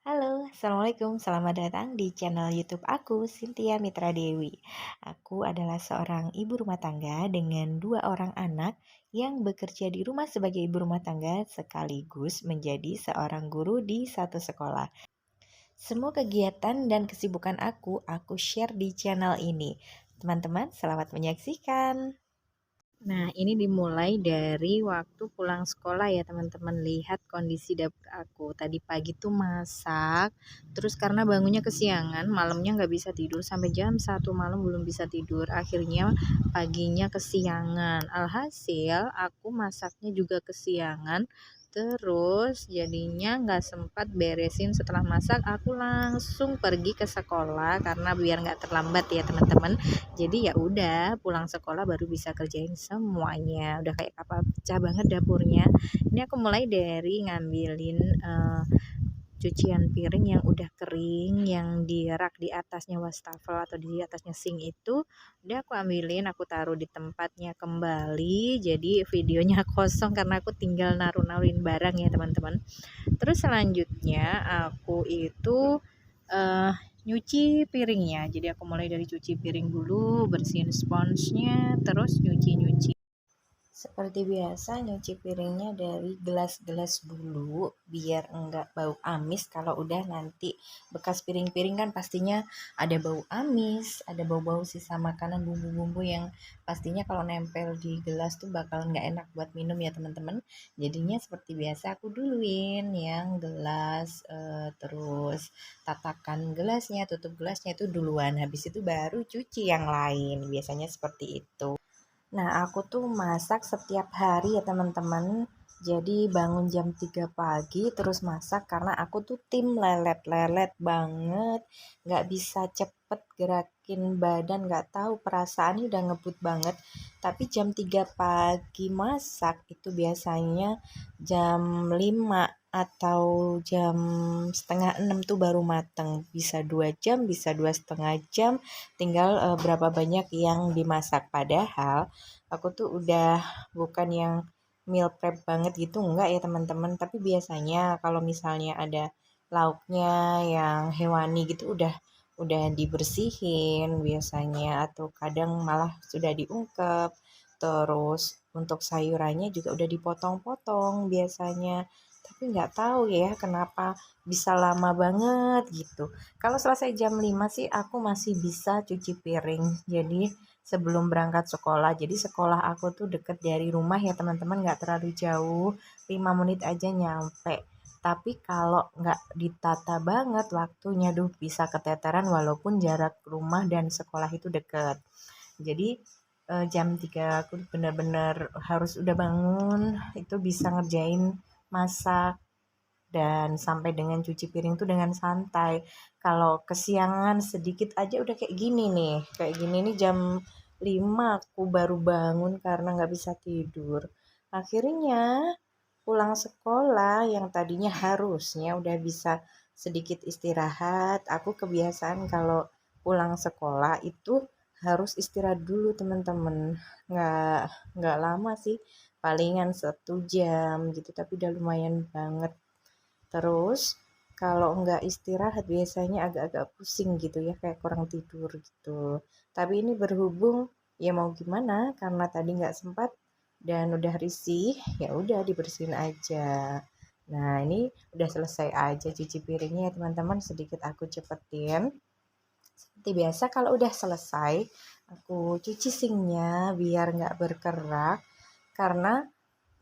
Halo, Assalamualaikum. Selamat datang di channel YouTube aku, Cynthia Mitra Dewi. Aku adalah seorang ibu rumah tangga dengan dua orang anak yang bekerja di rumah sebagai ibu rumah tangga sekaligus menjadi seorang guru di satu sekolah. Semua kegiatan dan kesibukan aku share di channel ini. Teman-teman, selamat menyaksikan. Nah, ini dimulai dari waktu pulang sekolah ya teman-teman. Lihat kondisi dapur aku. Tadi pagi tuh masak, terus karena bangunnya kesiangan, malamnya nggak bisa tidur sampai jam 1 malam belum bisa tidur. Akhirnya paginya kesiangan. Alhasil aku masaknya juga kesiangan. Terus jadinya nggak sempat beresin setelah masak, aku langsung pergi ke sekolah karena biar nggak terlambat ya teman-teman. Jadi ya udah pulang sekolah baru bisa kerjain semuanya. Udah kayak kapal pecah banget dapurnya. Ini aku mulai dari ngambilin cucian piring yang udah kering, yang di rak di atasnya wastafel atau di atasnya sink itu udah aku ambilin, aku taruh di tempatnya kembali. Jadi videonya kosong karena aku tinggal naruh-naruhin barang ya teman-teman. Terus selanjutnya aku itu eh, nyuci piringnya. Jadi aku mulai dari cuci piring dulu, bersihin sponsnya, terus nyuci-nyuci. Seperti biasa nyuci piringnya dari gelas-gelas dulu biar enggak bau amis. Kalau udah nanti bekas piring-piring kan pastinya ada bau amis, ada bau-bau sisa makanan, bumbu-bumbu yang pastinya kalau nempel di gelas tuh bakal nggak enak buat minum ya teman-teman. Jadinya seperti biasa aku duluin yang gelas, terus tatakan gelasnya, tutup gelasnya itu duluan, habis itu baru cuci yang lain, biasanya seperti itu. Nah, aku tuh masak setiap hari ya teman-teman. Jadi bangun jam 3 pagi terus masak karena aku tuh tim lelet-lelet banget. Nggak bisa cepet gerakin badan, nggak tahu perasaan udah ngebut banget. Tapi jam 3 pagi masak itu biasanya jam 5 atau jam 5:30 tuh baru mateng. Bisa 2 jam, bisa 2,5 jam, tinggal berapa banyak yang dimasak. Padahal aku tuh udah bukan yang meal prep banget gitu enggak ya teman-teman, tapi biasanya kalau misalnya ada lauknya yang hewani gitu udah dibersihin biasanya, atau kadang malah sudah diungkep. Terus untuk sayurannya juga udah dipotong-potong biasanya, tapi nggak tahu ya kenapa bisa lama banget gitu. Kalau selesai jam 5 sih aku masih bisa cuci piring. Jadi sebelum berangkat sekolah. Jadi sekolah aku tuh deket dari rumah ya teman-teman, nggak terlalu jauh, 5 menit aja nyampe. Tapi kalau nggak ditata banget waktunya, duh bisa keteteran walaupun jarak rumah dan sekolah itu deket. Jadi jam 3 aku bener-bener harus udah bangun, itu bisa ngerjain masak dan sampai dengan cuci piring tuh dengan santai. Kalau kesiangan sedikit aja udah kayak gini nih. Kayak gini nih jam 5 aku baru bangun karena nggak bisa tidur. Akhirnya pulang sekolah yang tadinya harusnya udah bisa sedikit istirahat. Aku kebiasaan kalau pulang sekolah itu harus istirahat dulu teman-teman. Nggak, nggak lama sih, palingan 1 jam gitu, tapi udah lumayan banget. Terus kalau nggak istirahat biasanya agak-agak pusing gitu ya, kayak kurang tidur gitu. Tapi ini berhubung ya mau gimana karena tadi nggak sempat dan udah risih, ya udah dibersihin aja. Nah, ini udah selesai aja cuci piringnya ya teman-teman, sedikit aku cepetin. Seperti biasa kalau udah selesai, aku cuci sinknya biar nggak berkerak karena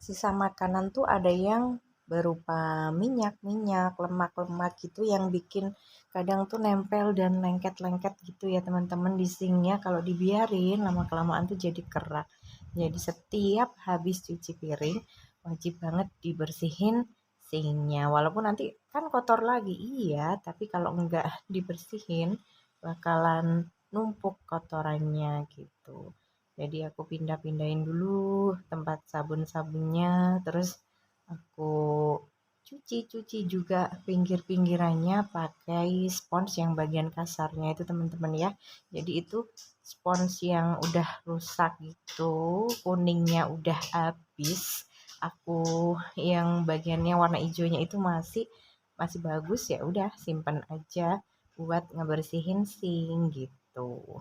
sisa makanan tuh ada yang berupa minyak-minyak, lemak-lemak gitu yang bikin kadang tuh nempel dan lengket-lengket gitu ya teman-teman di sinknya. Kalau dibiarin lama-kelamaan tuh jadi kerak. Jadi setiap habis cuci piring wajib banget dibersihin sinknya. Walaupun nanti kan kotor lagi, iya, tapi kalau enggak dibersihin bakalan numpuk kotorannya gitu. Jadi aku pindah-pindahin dulu tempat sabun-sabunnya, terus aku cuci-cuci juga pinggir-pinggirannya pakai spons yang bagian kasarnya itu teman-teman ya. Jadi itu spons yang udah rusak gitu, kuningnya udah habis. Aku yang bagiannya warna hijaunya itu masih, masih bagus ya udah simpen aja buat ngebersihin sink gitu.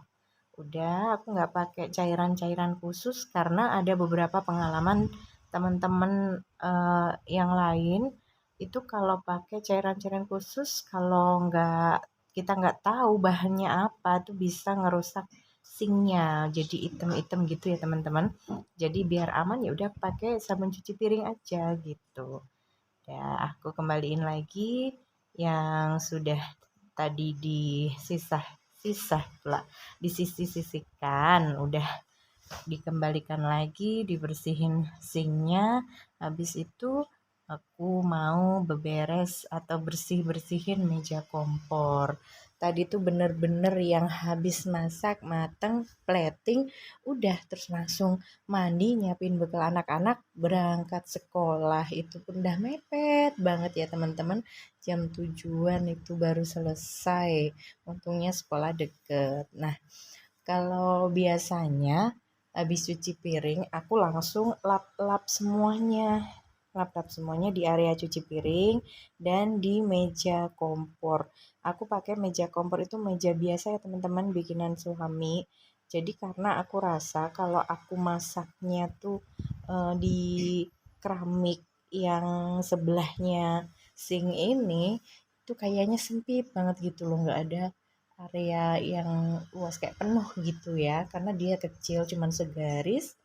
Udah, aku nggak pakai cairan-cairan khusus karena ada beberapa pengalaman teman-teman yang lain itu kalau pakai cairan-cairan khusus, kalau kita nggak tahu bahannya apa tuh bisa ngerusak sinknya jadi item-item gitu ya teman-teman. Jadi biar aman ya udah pakai sabun cuci piring aja gitu. Ya, aku kembaliin lagi yang sudah tadi disisah-sisah pula, disisih-sisihkan, udah dikembalikan lagi, dibersihin sinknya. Habis itu aku mau beberes atau bersih-bersihin meja kompor. Tadi tuh bener-bener yang habis masak mateng, plating, udah terus langsung mandi, nyiapin bekal anak-anak, berangkat sekolah. Itu pun udah mepet banget ya teman-teman. Jam 7-an itu baru selesai. Untungnya sekolah deket. Nah, kalau biasanya habis cuci piring, aku langsung lap-lap semuanya. Lap-lap semuanya di area cuci piring dan di meja kompor. Aku pakai meja kompor itu meja biasa ya teman-teman, bikinan suami. Jadi karena aku rasa kalau aku masaknya tuh di keramik yang sebelahnya sink ini, itu kayaknya sempit banget gitu loh, nggak ada area yang luas kayak penuh gitu ya, karena dia kecil cuman segaris,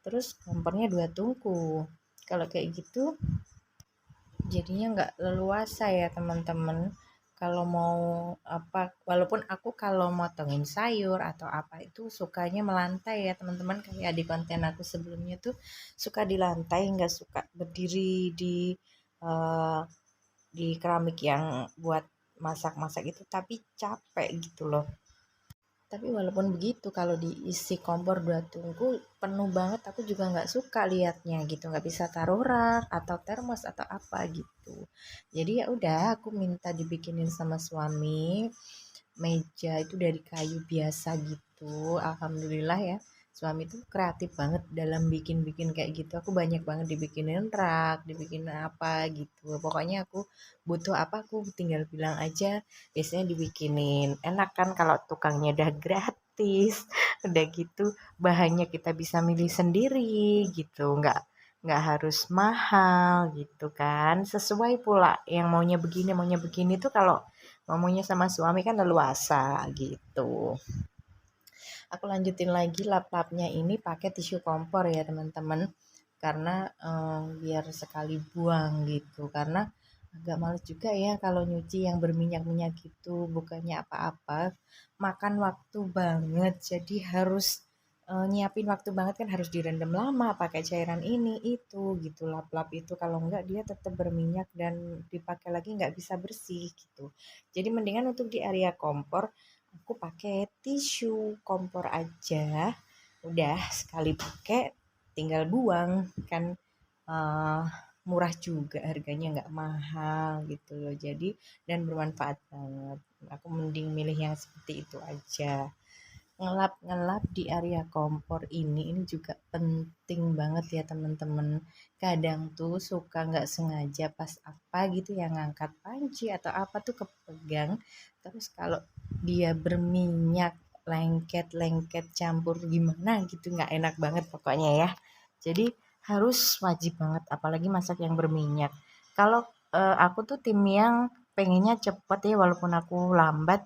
terus kompornya 2 tungku. Kalau kayak gitu jadinya nggak leluasa ya teman-teman. Kalau mau apa, walaupun aku kalau motongin sayur atau apa itu sukanya melantai ya teman-teman, kayak di konten aku sebelumnya tuh suka di lantai, nggak suka berdiri eh, di keramik yang buat masak-masak itu, tapi capek gitu loh. Tapi walaupun begitu, kalau diisi kompor 2 tungku penuh banget, aku juga nggak suka liatnya gitu, nggak bisa taruh rak atau termos atau apa gitu. Jadi ya udah, aku minta dibikinin sama suami meja itu dari kayu biasa gitu. Alhamdulillah ya, suami itu kreatif banget dalam bikin-bikin kayak gitu. Aku banyak banget dibikinin rak, dibikinin apa gitu. Pokoknya aku butuh apa aku tinggal bilang aja, biasanya dibikinin. Enak kan kalau tukangnya udah gratis, udah gitu bahannya kita bisa milih sendiri gitu, nggak harus mahal gitu kan. Sesuai pula yang maunya begini tuh kalau ngomongnya sama suami kan leluasa gitu. Aku lanjutin lagi lap-lapnya ini pakai tisu kompor ya teman-teman. Karena biar sekali buang gitu. Karena agak males juga ya kalau nyuci yang berminyak-minyak gitu. Bukannya apa-apa. Makan waktu banget. Jadi harus nyiapin waktu banget kan, harus direndam lama pakai cairan ini itu gitu. Lap-lap itu kalau enggak dia tetap berminyak dan dipakai lagi nggak bisa bersih gitu. Jadi mendingan untuk di area kompor aku pakai tisu kompor aja, udah sekali pakai tinggal buang kan. eh, Murah juga, harganya nggak mahal gitu loh, jadi dan bermanfaat banget. Aku mending milih yang seperti itu aja. Ngelap-ngelap di area kompor ini juga penting banget ya teman-teman. Kadang tuh suka nggak sengaja pas apa gitu yang ngangkat panci atau apa tuh kepegang. Terus kalau dia berminyak, lengket-lengket campur gimana gitu, nggak enak banget pokoknya ya. Jadi harus wajib banget apalagi masak yang berminyak. Kalau aku tuh tim yang pengennya cepet ya, walaupun aku lambat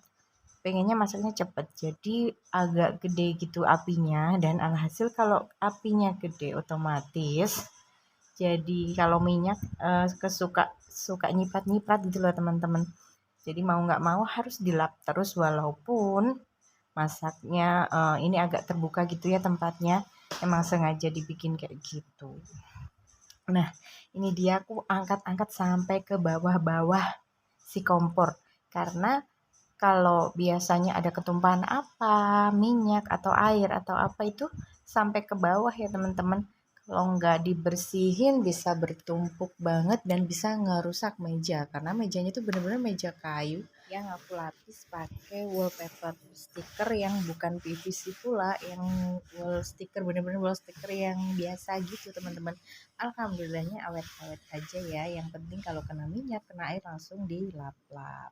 pengennya masaknya cepet, jadi agak gede gitu apinya, dan alhasil kalau apinya gede otomatis jadi kalau minyak kesuka suka nyiprat-nyiprat gitu loh teman-teman. Jadi mau nggak mau harus dilap terus walaupun masaknya ini agak terbuka gitu ya tempatnya, emang sengaja dibikin kayak gitu. Nah, ini dia aku angkat-angkat sampai ke bawah-bawah si kompor, karena kalau biasanya ada ketumpahan apa, minyak atau air atau apa itu sampai ke bawah ya teman-teman. Kalau nggak dibersihin bisa bertumpuk banget dan bisa ngerusak meja, karena mejanya tuh bener-bener meja kayu yang aku lapis pakai wallpaper stiker yang bukan PVC pula, yang wall stiker, bener-bener wall stiker yang biasa gitu teman-teman. Alhamdulillahnya awet-awet aja ya, yang penting kalau kena minyak, kena air langsung dilap-lap.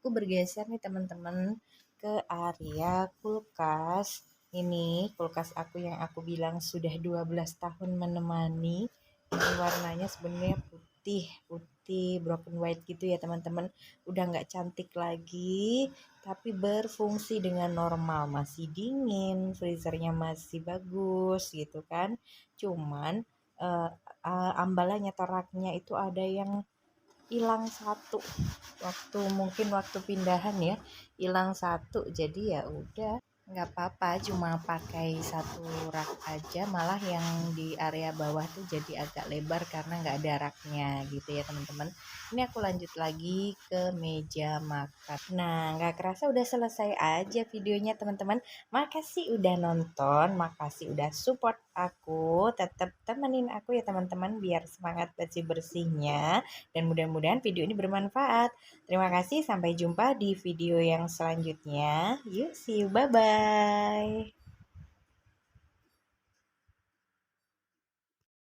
Aku bergeser nih teman-teman ke area kulkas. Ini kulkas aku yang aku bilang sudah 12 tahun menemani. Ini warnanya sebenarnya putih, putih broken white gitu ya teman-teman. Udah nggak cantik lagi, tapi berfungsi dengan normal. Masih dingin, freezernya masih bagus gitu kan. Cuman eh, ambalanya atau raknya itu ada yang hilang satu, mungkin waktu pindahan ya, hilang satu, jadi ya udah nggak apa-apa, cuma pakai satu rak aja, malah yang di area bawah tuh jadi agak lebar karena nggak ada raknya gitu ya teman-teman. Ini aku lanjut lagi ke meja makan. Nah, nggak kerasa udah selesai aja videonya teman-teman. Makasih udah nonton, makasih udah support aku, tetap temenin aku ya teman-teman biar semangat bersih-bersihnya, dan mudah-mudahan video ini bermanfaat. Terima kasih, sampai jumpa di video yang selanjutnya. Yuk, see you, bye-bye.